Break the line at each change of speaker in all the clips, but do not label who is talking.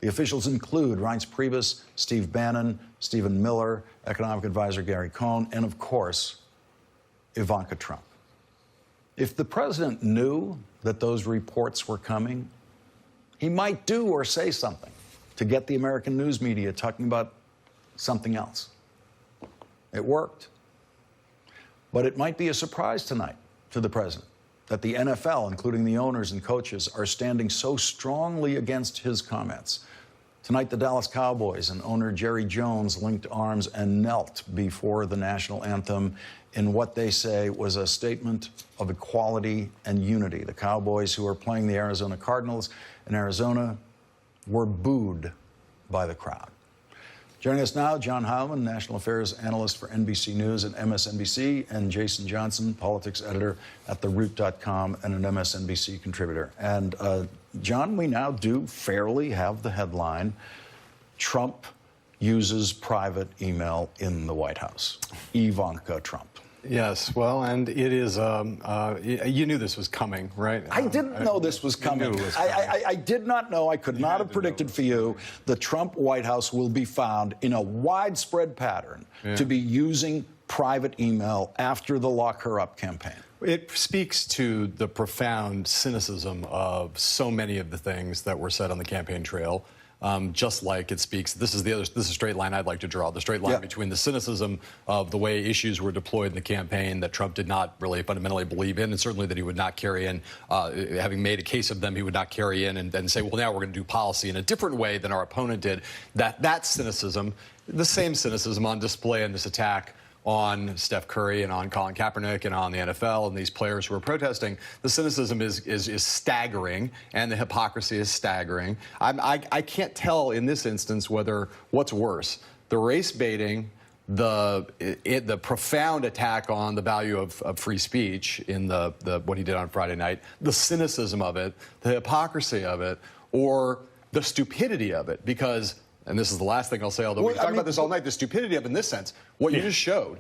The officials include Reince Priebus, Steve Bannon, Stephen Miller, economic advisor Gary Cohn, and of course, Ivanka Trump. If the president knew that those reports were coming, he might do or say something to get the American news media talking about something else. It worked. But it might be a surprise tonight to the president that the NFL, including the owners and coaches, are standing so strongly against his comments. Tonight, the Dallas Cowboys and owner Jerry Jones linked arms and knelt before the national anthem in what they say was a statement of equality and unity. The Cowboys, who are playing the Arizona Cardinals in Arizona, were booed by the crowd. Joining us now, John Heilman, national affairs analyst for NBC News and MSNBC, and Jason Johnson, politics editor at TheRoot.com and an MSNBC contributor. And John, we now do fairly have the headline, Trump uses private email in the White House. Ivanka Trump.
Yes, well, and it is, you knew this was coming, right?
I didn't know this was coming. I did not know, I could not have predicted for you, the Trump White House will be found in a widespread pattern to be using private email after the Lock Her Up campaign.
It speaks to the profound cynicism of so many of the things that were said on the campaign trail. Just like it speaks, this is a straight line I'd like to draw, the straight line between the cynicism of the way issues were deployed in the campaign that Trump did not really fundamentally believe in, and certainly that he would not carry in, having made a case of them, he would not carry in and then say, well, now we're going to do policy in a different way than our opponent did. That cynicism, the same cynicism on display in this attack on Steph Curry and on Colin Kaepernick and on the NFL and these players who are protesting, the cynicism is staggering, and the hypocrisy is staggering. I can't tell in this instance what's worse, the race baiting, the profound attack on the value of free speech in what he did on Friday night, the cynicism of it, the hypocrisy of it, or the stupidity of it, because. And this is the last thing I'll say, although we can talk about this all night, the stupidity of it in this sense, what you just showed.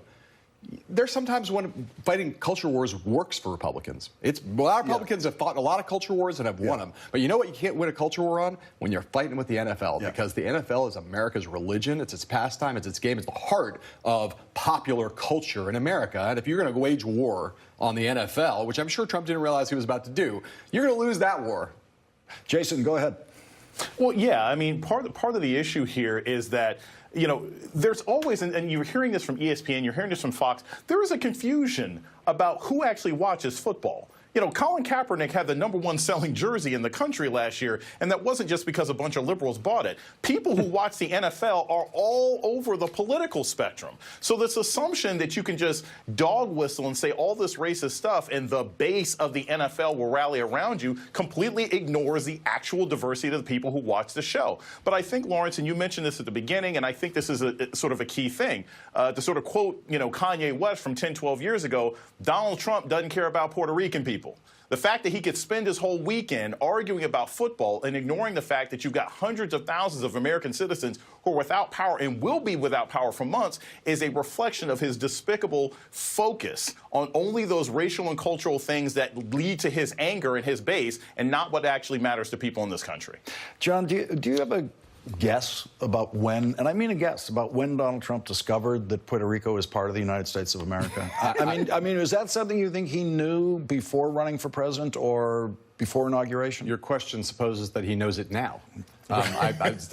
There's sometimes when fighting culture wars works for Republicans. A lot of Republicans have fought a lot of culture wars and have won them. But you know what you can't win a culture war on? When you're fighting with the NFL, because the NFL is America's religion, it's its pastime, it's its game, it's the heart of popular culture in America. And if you're going to wage war on the NFL, which I'm sure Trump didn't realize he was about to do, you're going to lose that war.
Jason, go ahead.
Well, yeah, I mean, part of the issue here is that, you know, there's always, and you're hearing this from ESPN, you're hearing this from Fox, there is a confusion about who actually watches football. You know, Colin Kaepernick had the #1 selling jersey in the country last year, and that wasn't just because a bunch of liberals bought it. People who watch the NFL are all over the political spectrum. So this assumption that you can just dog whistle and say all this racist stuff and the base of the NFL will rally around you completely ignores the actual diversity of the people who watch the show. But I think, Lawrence, and you mentioned this at the beginning, and I think this is sort of a key thing, to sort of quote, you know, Kanye West from 10, 12 years ago, Donald Trump doesn't care about Puerto Rican people. The fact that he could spend his whole weekend arguing about football and ignoring the fact that you've got hundreds of thousands of American citizens who are without power and will be without power for months is a reflection of his despicable focus on only those racial and cultural things that lead to his anger and his base and not what actually matters to people in this country.
John, do you have a guess about when, and I mean a guess, about when Donald Trump discovered that Puerto Rico is part of the United States of America? I mean, is that something you think he knew before running for president or before inauguration?
Your question supposes that he knows it now. It's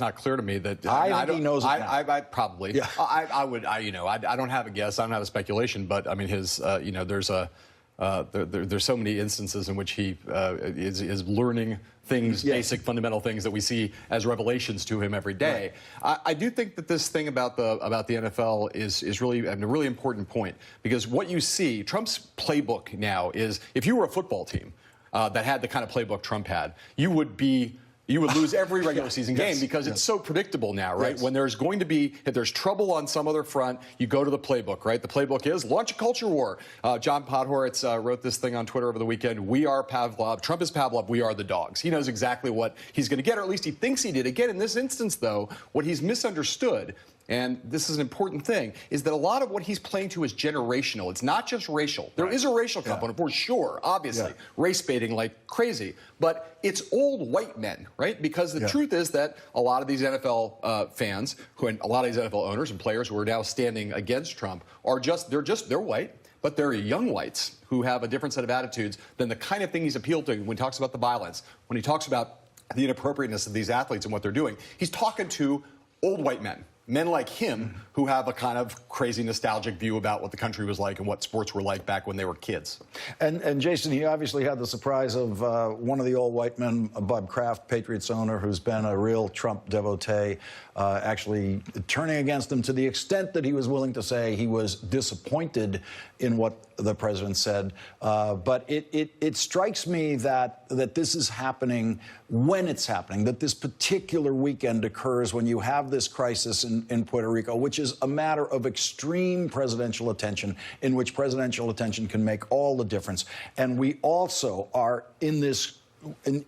not clear to me that
I think he knows it now.
I probably. Yeah. I don't have a guess. I don't have a speculation. But I mean, his, there's so many instances in which he is learning things, basic fundamental things that we see as revelations to him every day. Right. I do think that this thing about the NFL is really a really important point, because what you see, Trump's playbook now is, if you were a football team that had the kind of playbook Trump had, you would lose every regular season game, because it's so predictable now, right? Yes. When there's going to be, if there's trouble on some other front, you go to the playbook, right? The playbook is launch a culture war. John Podhoretz wrote this thing on Twitter over the weekend. We are Pavlov. Trump is Pavlov. We are the dogs. He knows exactly what he's going to get, or at least he thinks he did. Again, in this instance, though, what he's misunderstood and this is an important thing, is that a lot of what he's playing to is generational. It's not just racial. There is a racial component, for sure, obviously. Race baiting like crazy. But it's old white men, right? Because the truth is that a lot of these NFL fans, and a lot of these NFL owners and players who are now standing against Trump are they're white, but they're young whites who have a different set of attitudes than the kind of thing he's appealed to when he talks about the violence, when he talks about the inappropriateness of these athletes and what they're doing. He's talking to old white men. Men like him who have a kind of crazy nostalgic view about what the country was like and what sports were like back when they were kids.
And Jason, he obviously had the surprise of one of the old white men, Bob Kraft, Patriots owner, who's been a real Trump devotee, actually turning against him to the extent that he was willing to say he was disappointed in what the president said. But it strikes me that this is happening when it's happening, that this particular weekend occurs when you have this crisis in Puerto Rico, which is a matter of extreme presidential attention, in which presidential attention can make all the difference. And we also are in this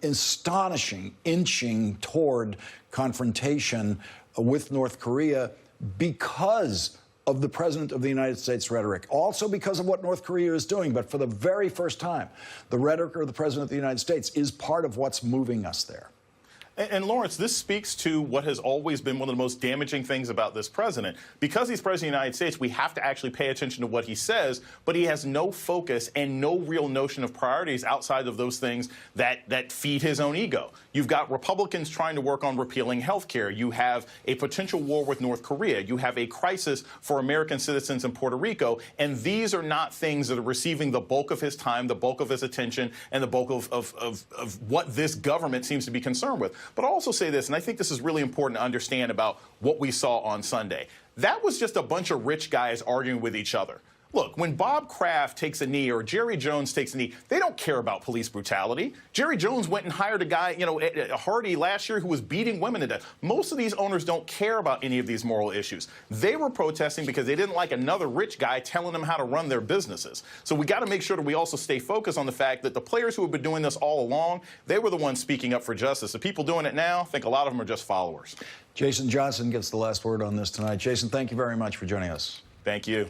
astonishing inching toward confrontation with North Korea because of the President of the United States rhetoric, also because of what North Korea is doing. But for the very first time, the rhetoric of the President of the United States is part of what's moving us there.
And Lawrence, this speaks to what has always been one of the most damaging things about this president. Because he's president of the United States, we have to actually pay attention to what he says, but he has no focus and no real notion of priorities outside of those things that feed his own ego. You've got Republicans trying to work on repealing health care. You have a potential war with North Korea. You have a crisis for American citizens in Puerto Rico. And these are not things that are receiving the bulk of his time, the bulk of his attention, and the bulk of what this government seems to be concerned with. But I'll also say this, and I think this is really important to understand about what we saw on Sunday. That was just a bunch of rich guys arguing with each other. Look, when Bob Kraft takes a knee or Jerry Jones takes a knee, they don't care about police brutality. Jerry Jones went and hired a guy, Hardy last year, who was beating women to death. Most of these owners don't care about any of these moral issues. They were protesting because they didn't like another rich guy telling them how to run their businesses. So we got to make sure that we also stay focused on the fact that the players who have been doing this all along, they were the ones speaking up for justice. The people doing it now, I think a lot of them are just followers.
Jason Johnson gets the last word on this tonight. Jason, thank you very much for joining us.
Thank you.